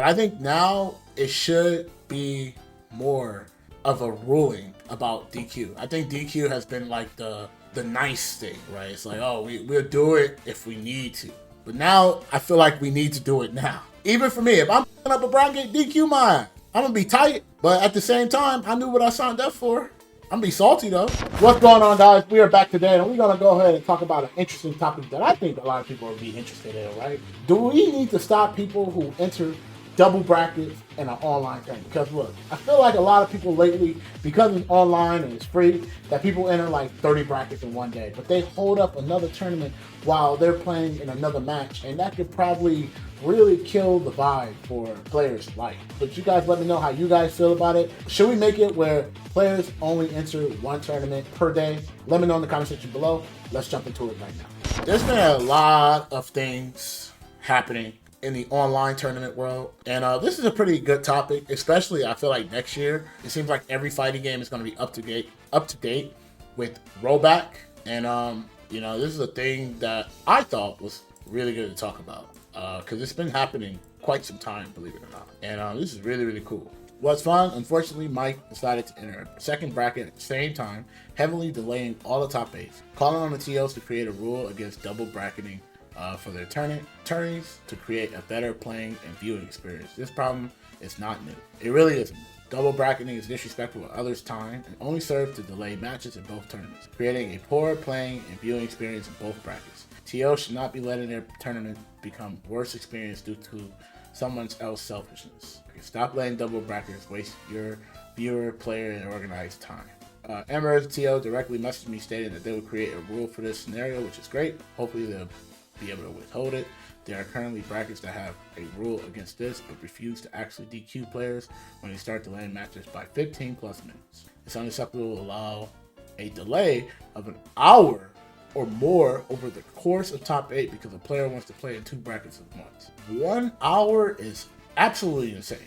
I think now it should be more of a ruling about DQ. I think DQ has been like the nice thing, right? It's like, oh, we'll do it if we need to. But now I feel like we need to do it now. Even for me, if I'm picking up a bracket, DQ mine. I'm gonna be tight, but at the same time, I knew what I signed up for. I'm gonna be salty though. What's going on, guys? We are back today, and we're gonna go ahead and talk about an interesting topic that I think a lot of people will be interested in, right? Do we need to stop people who enter double brackets in an online thing? Because look, I feel like a lot of people lately, because it's online and it's free, that people enter like 30 brackets in one day, but they hold up another tournament while they're playing in another match, and that could probably really kill the vibe for players' life. But you guys let me know how you guys feel about it. Should we make it where players only enter one tournament per day? Let me know in the comment section below. Let's jump into it right now. There's been a lot of things happening in the online tournament world, and this is a pretty good topic, especially I feel like next year it seems like every fighting game is going to be up to date with rollback, and you know, this is a thing that I thought was really good to talk about because it's been happening quite some time, believe it or not, and this is really cool. What's fun, unfortunately, Mike decided to enter a second bracket at the same time, heavily delaying all the top 8s, calling on the TOs to create a rule against double bracketing for their tourneys to create a better playing and viewing experience. This problem is not new. It really isn't. Double bracketing is disrespectful of others' time and only serves to delay matches in both tournaments, creating a poor playing and viewing experience in both brackets. TOs should not be letting their tournament become worse experience due to someone else's selfishness. Stop letting double brackets waste your viewer, player, and organized time. Emmer's TO directly messaged me stating that they would create a rule for this scenario, which is great. Hopefully they'll be able to withhold it. There are currently brackets that have a rule against this, but refuse to actually DQ players when they start delaying matches by 15 plus minutes. It's unacceptable to allow a delay of an hour or more over the course of top 8 because a player wants to play in 2 brackets at once. 1 hour is absolutely insane.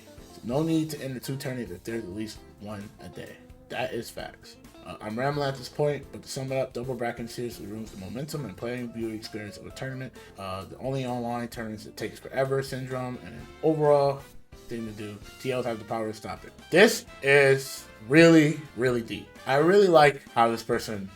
No need to enter 2 tourneys if there's at least 1 a day. That is facts. I'm rambling at this point, but to sum it up, double bracketing seriously ruins the momentum and playing viewing experience of a tournament. The only online tournaments that takes forever syndrome and an overall thing to do. TLs have the power to stop it. This is really deep. I really like how this person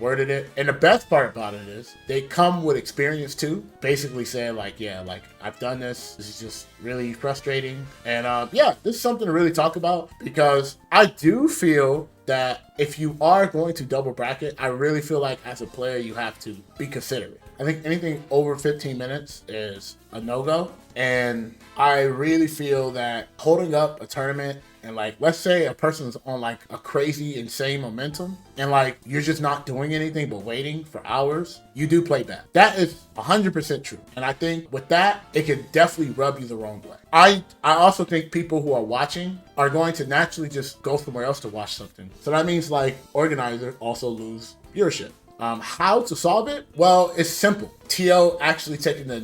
worded it, and the best part about it is they come with experience too, basically saying like, yeah, like I've done this is just really frustrating, and yeah, this is something to really talk about, because I do feel that if you are going to double bracket, I really feel like as a player you have to be considerate. I think anything over 15 minutes is a no-go, and I really feel that holding up a tournament and like, let's say a person's on like a crazy insane momentum and like you're just not doing anything but waiting for hours, you do play bad. That is 100% true, and I think with that it could definitely rub you the wrong way. I also think people who are watching are going to naturally just go somewhere else to watch something, so that means like organizers also lose viewership. How to solve it? Well, it's simple. TO actually taking the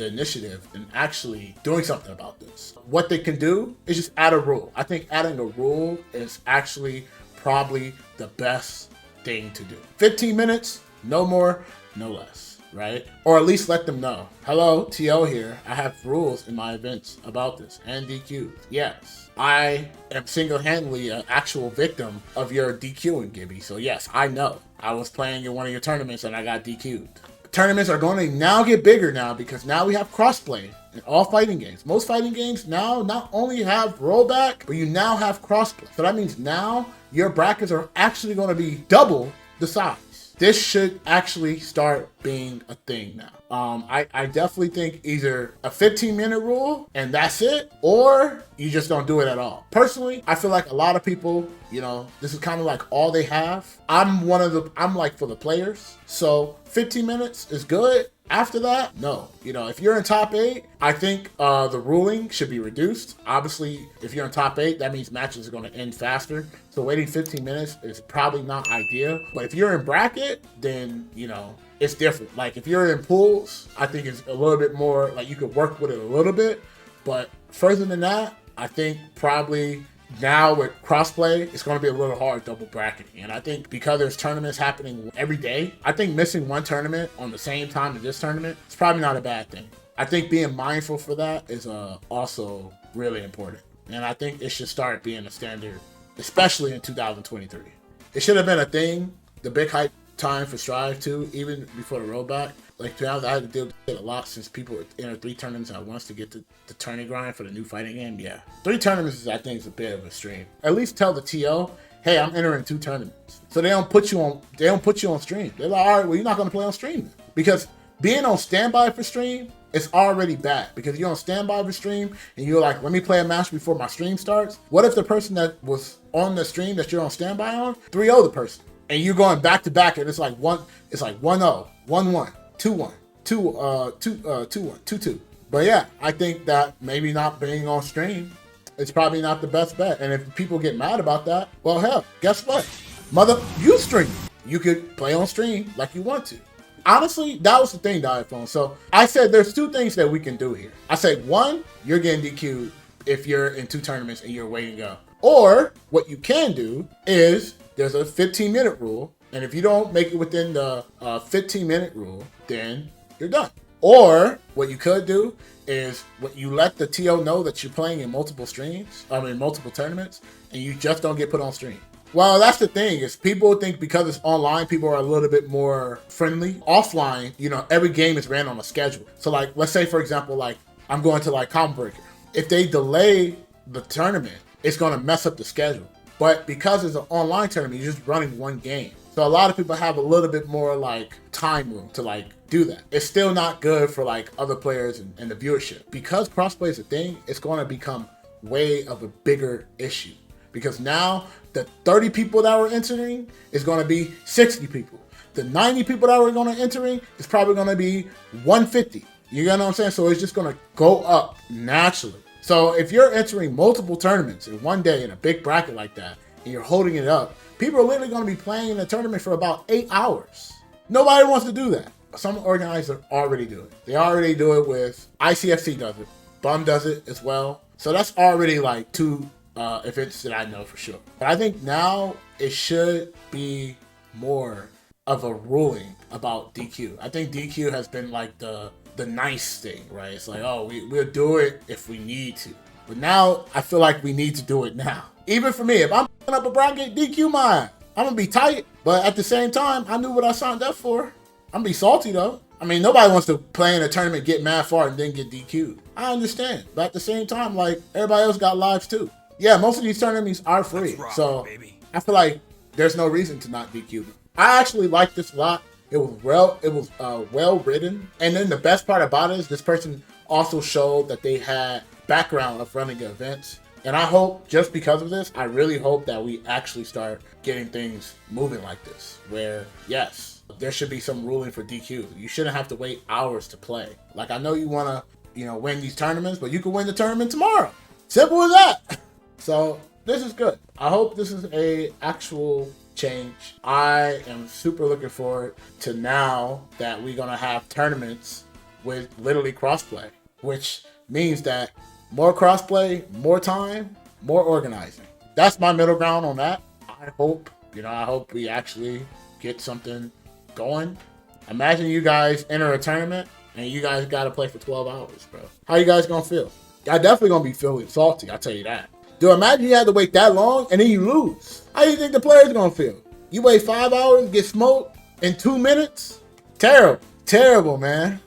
initiative and actually doing something about this. What they can do is just add a rule. I think adding a rule is actually probably the best thing to do. 15 minutes, no more, no less, right? Or at least let them know. Hello, TO here. I have rules in my events about this and DQ. Yes, I am single-handedly an actual victim of your DQing, Gibby. So yes, I know. I was playing in one of your tournaments and I got DQ'd. Tournaments are going to now get bigger now because now we have crossplay in all fighting games. Most fighting games now not only have rollback, but you now have crossplay. So that means now your brackets are actually going to be double the size. This should actually start being a thing now. I definitely think either a 15-minute rule and that's it, or you just don't do it at all. Personally, I feel like a lot of people, you know, this is kind of like all they have. I'm like for the players. So 15 minutes is good. After that, no. You know, if you're in top 8, I think the ruling should be reduced. Obviously, if you're in top 8, that means matches are going to end faster. So waiting 15 minutes is probably not ideal. But if you're in bracket, then, you know, it's different. Like if you're in pools, I think it's a little bit more like you could work with it a little bit. But further than that, I think probably now with crossplay, it's going to be a little hard double bracketing. And I think because there's tournaments happening every day, I think missing one tournament on the same time as this tournament is probably not a bad thing. I think being mindful for that is also really important. And I think it should start being a standard, especially in 2023. It should have been a thing, the big hype time for Strive too, even before the rollback. Like, to be honest, I had to deal with it a lot since people enter 3 tournaments at once to get the tourney grind for the new fighting game. Yeah. 3 tournaments is, I think, is a bit of a stream. At least tell the TO, hey, I'm entering 2 tournaments. So they don't put you on stream. They're like, all right, well, you're not going to play on stream then. Because being on standby for stream is already bad. Because you're on standby for stream and you're like, let me play a match before my stream starts. What if the person that was on the stream that you're on standby on 3-0 the person? And you're going back to back and it's like 1-0, 1-1, 2-1, 2-1, 2-2. But yeah, I think that maybe not being on stream is probably not the best bet. And if people get mad about that, well, hell, guess what? You stream. You could play on stream like you want to. Honestly, that was the thing, iPhone. So I said there's 2 things that we can do here. I said, 1, you're getting DQ'd if you're in 2 tournaments and you're waiting up. Or what you can do is there's a 15-minute rule. And if you don't make it within the 15-minute rule, then you're done. Or what you could do is you let the TO know that you're playing in multiple multiple tournaments, and you just don't get put on stream. Well, that's the thing, is people think because it's online, people are a little bit more friendly. Offline, every game is ran on a schedule. So like, let's say for example, like I'm going to like Combo Breaker. If they delay the tournament, it's going to mess up the schedule. But because it's an online tournament, you're just running 1 game. So a lot of people have a little bit more like time room to like do that. It's still not good for like other players and the viewership. Because crossplay is a thing, it's going to become way of a bigger issue. Because now the 30 people that were entering is going to be 60 people. The 90 people that were going to entering is probably going to be 150. You get what I'm saying? So it's just going to go up naturally. So if you're entering multiple tournaments in one day in a big bracket like that, and you're holding it up, people are literally going to be playing in a tournament for about 8 hours. Nobody wants to do that. Some organizers already do it. They already do it with ICFC does it. Bum does it as well. So that's already like 2 events that I know for sure. But I think now it should be more of a ruling about DQ. I think DQ has been like the nice thing, right? It's like, oh, we'll do it if we need to. But now I feel like we need to do it now. Even for me, if I'm putting up a bracket, DQ mine. I'm gonna be tight, but at the same time, I knew what I signed up for. I'm gonna be salty though. I mean, nobody wants to play in a tournament, get mad far, and then get DQ'd. I understand, but at the same time, like everybody else got lives too. Yeah, most of these tournaments are free, so I feel like there's no reason to not DQ them. I actually like this a lot. It was well written, and then the best part about it is this person also showed that they had background of running events. And I hope, just because of this, I really hope that we actually start getting things moving like this. Where, yes, there should be some ruling for DQ. You shouldn't have to wait hours to play. Like, I know you want to, win these tournaments, but you can win the tournament tomorrow. Simple as that. So, this is good. I hope this is a actual change. I am super looking forward to now that we're going to have tournaments with literally crossplay, which means that more crossplay, more time, more organizing. That's my middle ground on that. I hope we actually get something going. Imagine you guys enter a tournament and you guys got to play for 12 hours, bro. How you guys gonna feel? Y'all definitely gonna be feeling salty, I'll tell you that. Dude, imagine you had to wait that long and then you lose. How do you think the players gonna feel? You wait 5 hours, get smoked in 2 minutes? Terrible, man.